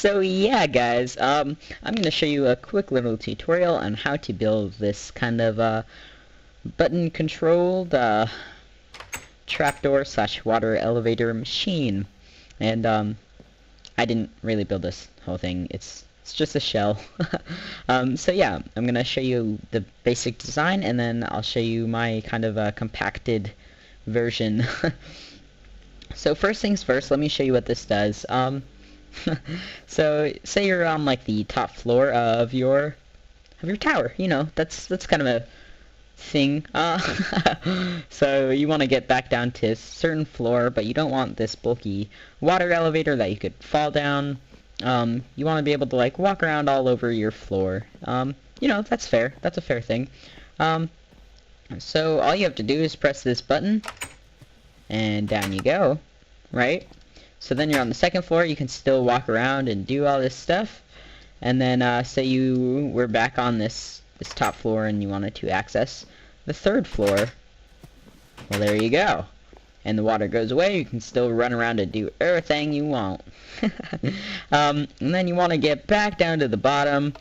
So yeah, guys, I'm gonna show you a quick little tutorial on how to build this kind of button-controlled trapdoor slash water elevator machine. And I didn't really build this whole thing. It's just a shell. So yeah, I'm gonna show you the basic design, and then I'll show you my kind of compacted version. So first things first, let me show you what this does. So say you're on like the top floor of your tower. You know, that's kind of a thing. So you want to get back down to a certain floor, but you don't want this bulky water elevator that you could fall down. You want to be able to like walk around all over your floor. You know, that's fair. That's a fair thing. So all you have to do is press this button, and down you go, right? So then you're on the second floor, you can still walk around and do all this stuff. And then say you were back on this top floor and you wanted to access the third floor. Well, there you go. And the water goes away, you can still run around and do everything you want. And then you want to get back down to the bottom.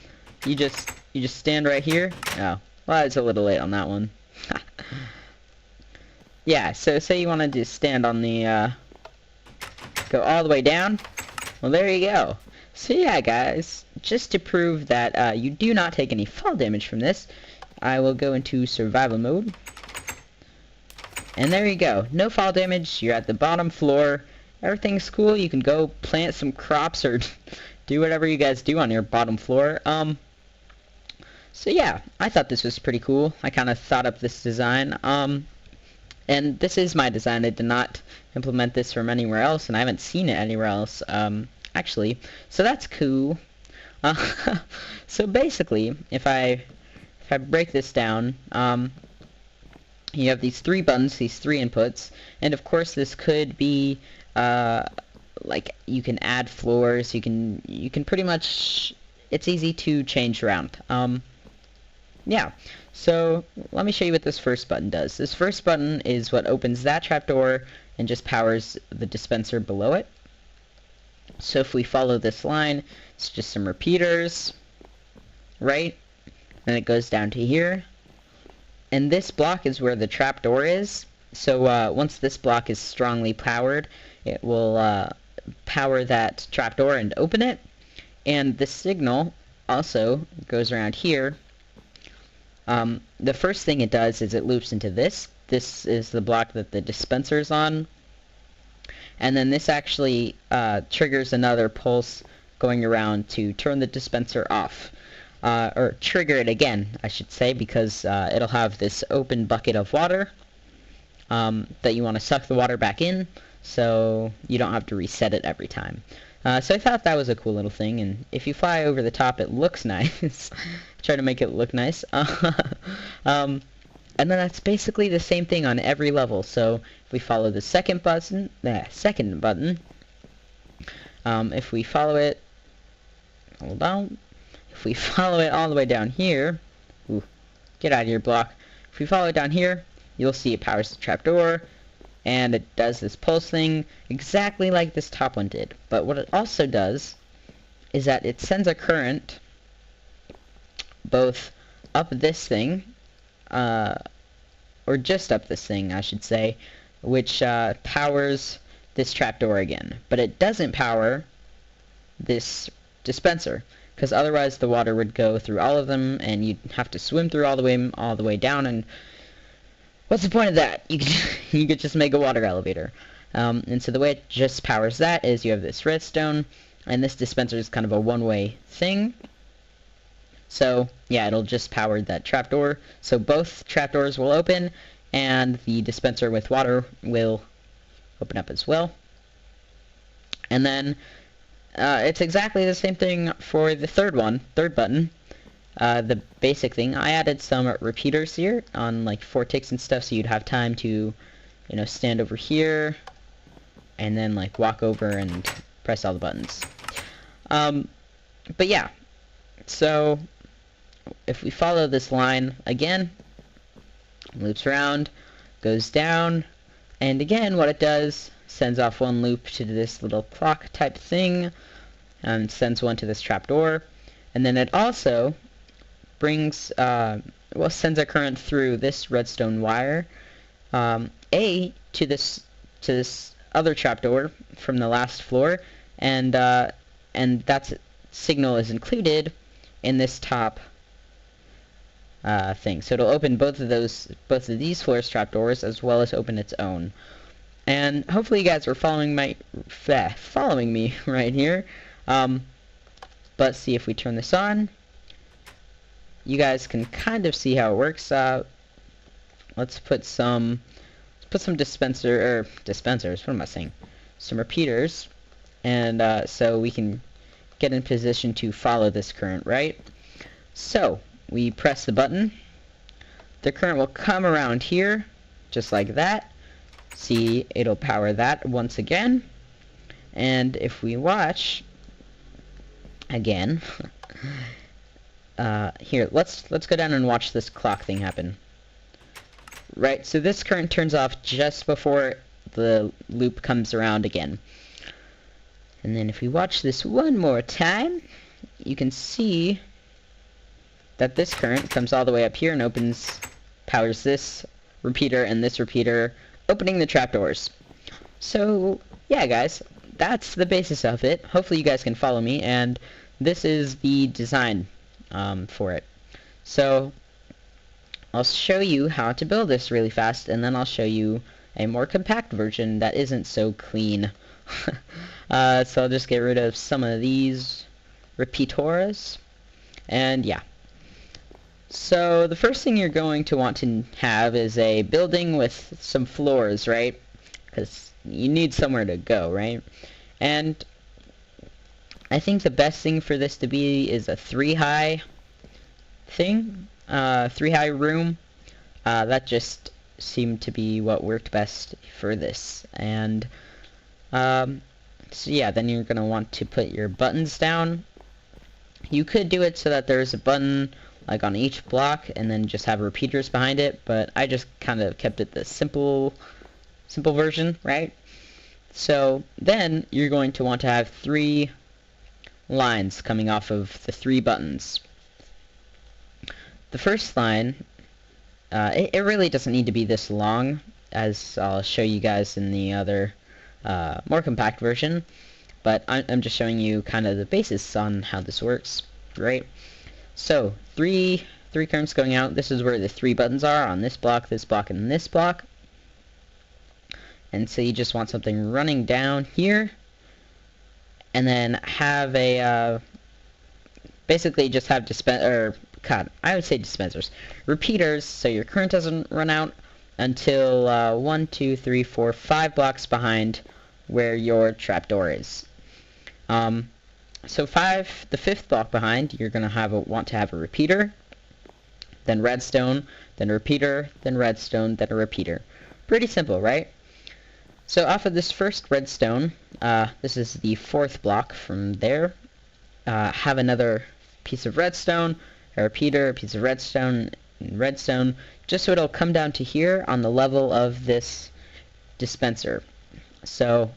You just stand right here. Oh, well, it's a little late on that one. Yeah, so say you wanted to stand on the go all the way down. Well, there you go. So yeah, guys, just to prove that you do not take any fall damage from this, I will go into survival mode. And there you go. No fall damage. You're at the bottom floor. Everything's cool. You can go plant some crops or do whatever you guys do on your bottom floor. So yeah, I thought this was pretty cool. I kind of thought up this design. And this is my design. I did not implement this from anywhere else, and I haven't seen it anywhere else, actually. So that's cool. So basically, if I break this down, you have these three buttons, these three inputs, and of course this could be like you can add floors. You can pretty much, it's easy to change around. Yeah, so let me show you what this first button does. This first button is what opens that trapdoor and just powers the dispenser below it. So if we follow this line, it's just some repeaters, right? And it goes down to here. And this block is where the trapdoor is. So once this block is strongly powered, it will power that trapdoor and open it. And the signal also goes around here. The first thing it does is it loops into this. This is the block that the dispenser is on. And then this actually triggers another pulse going around to turn the dispenser off. Or trigger it again, I should say, because it'll have this open bucket of water that you want to suck the water back in, so you don't have to reset it every time. So I thought that was a cool little thing, and if you fly over the top, it looks nice. Try to make it look nice. And then that's basically the same thing on every level. So if we follow the second button, if we follow it, hold on. If we follow it all the way down here, ooh, get out of your block. If we follow it down here, you'll see it powers the trapdoor, and it does this pulse thing exactly like this top one did. But what it also does is that it sends a current both up this thing, or just up this thing, I should say, which powers this trapdoor again. But it doesn't power this dispenser, because otherwise the water would go through all of them, and you'd have to swim through all the way down, and what's the point of that? You could just make a water elevator. And so the way it just powers that is you have this redstone, and this dispenser is kind of a one-way thing. So yeah, it'll just power that trapdoor. So both trapdoors will open, and the dispenser with water will open up as well. And then it's exactly the same thing for the third button. The basic thing, I added some repeaters here on like 4 ticks and stuff, so you'd have time to, you know, stand over here and then like walk over and press all the buttons. But yeah, so if we follow this line again, loops around, goes down, and again what it does, sends off one loop to this little clock type thing, and sends one to this trapdoor, and then it also brings sends a current through this redstone wire A to this other trapdoor from the last floor, and that signal is included in this top thing. So it'll open both of these floors trapdoors, as well as open its own. And hopefully you guys are following me right here. But see, if we turn this on, you guys can kind of see how it works. Let's put some dispensers. What am I saying? Some repeaters, and so we can get in position to follow this current, right? So we press the button. The current will come around here, just like that. See, it'll power that once again. And if we watch again, here, let's go down and watch this clock thing happen. Right, so this current turns off just before the loop comes around again. And then if we watch this one more time, you can see that this current comes all the way up here and powers this repeater and this repeater, opening the trapdoors. So yeah, guys, that's the basis of it. Hopefully you guys can follow me, and this is the design for it. So I'll show you how to build this really fast, and then I'll show you a more compact version that isn't so clean. So I'll just get rid of some of these repeaters, and yeah. So the first thing you're going to want to have is a building with some floors, right? Because you need somewhere to go, right? And I think the best thing for this to be is a 3-high thing, 3-high room. That just seemed to be what worked best for this. And so yeah, then you're gonna want to put your buttons down. You could do it so that there's a button like on each block, and then just have repeaters behind it, but I just kind of kept it the simple version, right? So then you're going to want to have 3 lines coming off of the 3 buttons. The first line, it really doesn't need to be this long, as I'll show you guys in the other more compact version, but I'm just showing you kind of the basis on how this works, right? So, 3 currents going out. This is where the 3 buttons are, on this block, and this block. And so you just want something running down here, and then have a, basically just have I would say dispensers. Repeaters, so your current doesn't run out until 1, 2, 3, 4, 5 blocks behind where your trapdoor is. So the 5th block behind, you're going to want to have a repeater, then redstone, then a repeater, then redstone, then a repeater. Pretty simple, right? So off of this first redstone, this is the 4th block from there, have another piece of redstone, a repeater, a piece of redstone, and redstone, just so it'll come down to here on the level of this dispenser. So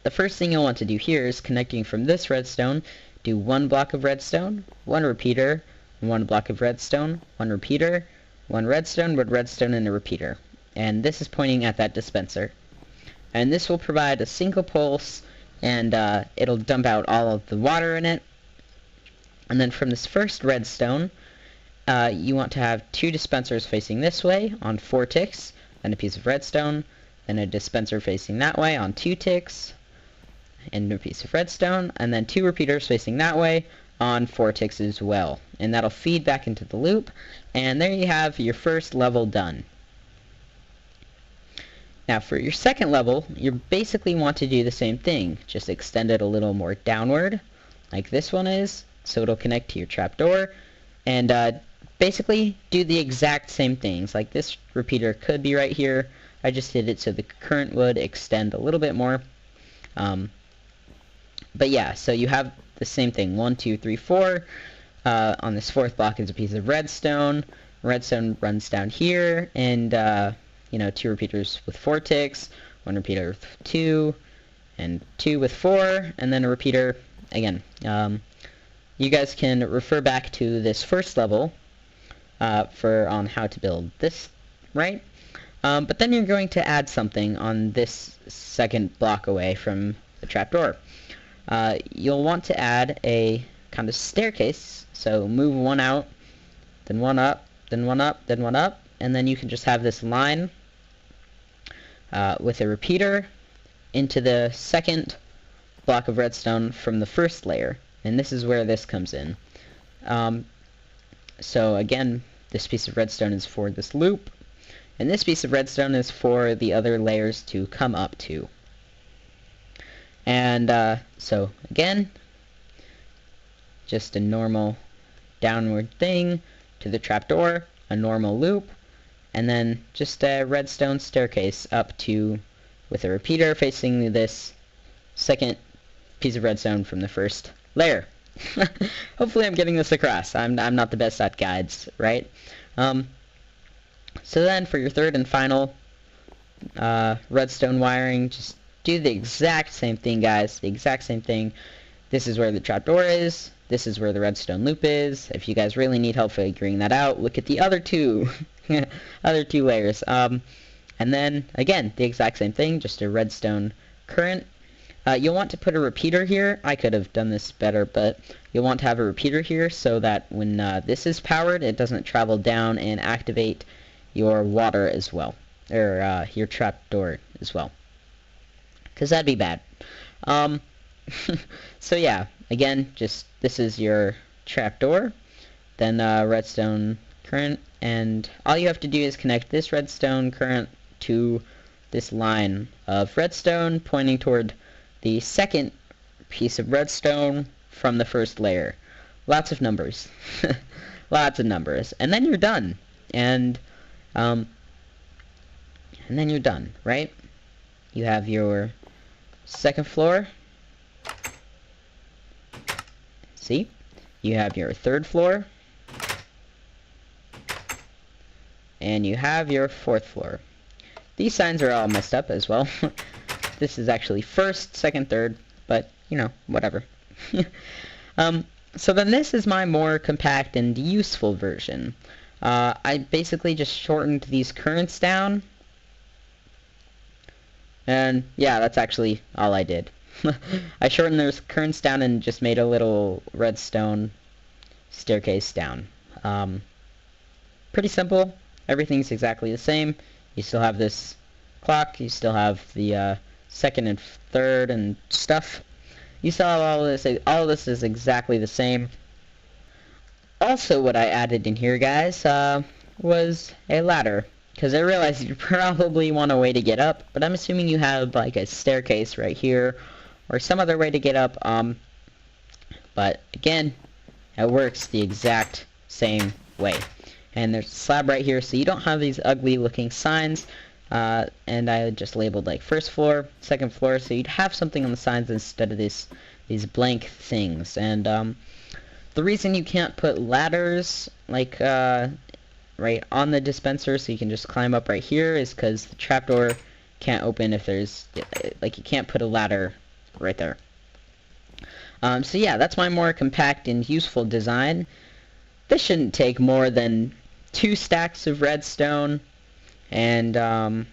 the first thing you'll want to do here is, connecting from this redstone, do 1 block of redstone, 1 repeater, 1 block of redstone, 1 repeater, 1 redstone, 1 redstone, and a repeater. And this is pointing at that dispenser. And this will provide a single pulse, and it'll dump out all of the water in it. And then from this first redstone, you want to have 2 dispensers facing this way on 4 ticks, then a piece of redstone, then a dispenser facing that way on 2 ticks, and a piece of redstone, and then 2 repeaters facing that way on 4 ticks as well. And that'll feed back into the loop, and there you have your first level done. Now for your second level, you basically want to do the same thing, just extend it a little more downward, like this one is, so it'll connect to your trapdoor, and basically do the exact same things. Like this repeater could be right here. I just did it so the current would extend a little bit more. But yeah, so you have the same thing, 1, 2, 3, 4. On this 4th block is a piece of redstone. Redstone runs down here, and 2 repeaters with 4 ticks, 1 repeater with 2, and 2 with 4, and then a repeater again, you guys can refer back to this first level on how to build this, right? But then you're going to add something on this second block away from the trapdoor. You'll want to add a kind of staircase, so move one out, then one up, then one up, then one up, and then you can just have this line with a repeater into the second block of redstone from the first layer, and this is where this comes in. So again, this piece of redstone is for this loop, and this piece of redstone is for the other layers to come up to. And so again, just a normal downward thing to the trapdoor, a normal loop, and then just a redstone staircase up to, with a repeater facing this second piece of redstone from the first layer. Hopefully I'm getting this across. I'm not the best at guides, right? So then for your third and final redstone wiring, just do the exact same thing, guys. The exact same thing. This is where the trapdoor is. This is where the redstone loop is. If you guys really need help figuring that out, look at the other two other two layers. And then again, the exact same thing, just a redstone current. You'll want to put a repeater here. I could have done this better, but you'll want to have a repeater here so that when this is powered, it doesn't travel down and activate your water as well, or your trapdoor as well, because that'd be bad. So yeah, again, just this is your trapdoor, then redstone current, and all you have to do is connect this redstone current to this line of redstone pointing toward the second piece of redstone from the first layer. Lots of numbers. Lots of numbers. And then you're done. And then you're done, right? You have your second floor. See? You have your third floor. And you have your fourth floor. These signs are all messed up as well. This is actually first, second, third, but, you know, whatever. So then this is my more compact and useful version. I basically just shortened these currents down. And, yeah, that's actually all I did. I shortened those currents down and just made a little redstone staircase down. Pretty simple. Everything's exactly the same. You still have this clock. You still have the second and third and stuff. You still have all of this. All of this is exactly the same. Also, what I added in here, guys, was a ladder, because I realized you probably want a way to get up, but I'm assuming you have like a staircase right here or some other way to get up. But again, it works the exact same way. And there's a slab right here, so you don't have these ugly looking signs. And I just labeled like first floor, second floor, so you'd have something on the signs instead of these blank things. And the reason you can't put ladders like right on the dispenser, so you can just climb up right here, is because the trapdoor can't open if there's like, you can't put a ladder right there. So yeah, that's my more compact and useful design. This shouldn't take more than 2 stacks of redstone and a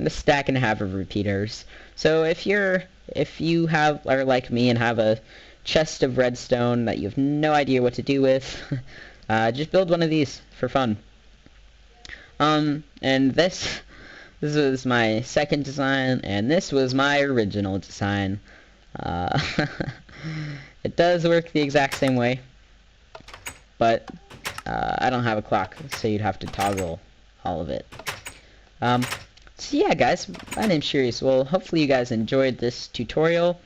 stack and a half of repeaters. So if you are like me and have a chest of redstone that you have no idea what to do with, just build one of these for fun. And this was my second design, and this was my original design. It does work the exact same way, but I don't have a clock, so you'd have to toggle all of it. So yeah, guys, my name's Shurious. Well, hopefully you guys enjoyed this tutorial.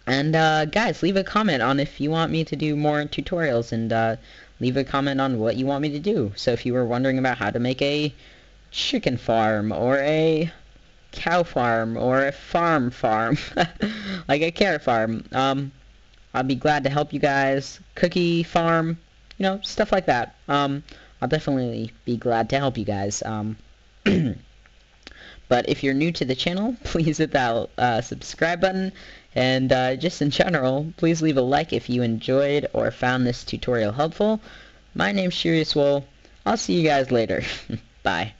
And guys, leave a comment on if you want me to do more tutorials, and leave a comment on what you want me to do. So if you were wondering about how to make a chicken farm, or a cow farm, or a farm, like a carrot farm, I'll be glad to help you guys. Cookie farm, you know, stuff like that. I'll definitely be glad to help you guys. But if you're new to the channel, please hit that subscribe button, and just in general, please leave a like if you enjoyed or found this tutorial helpful. My name's SeriousWool. I'll see you guys later. Bye.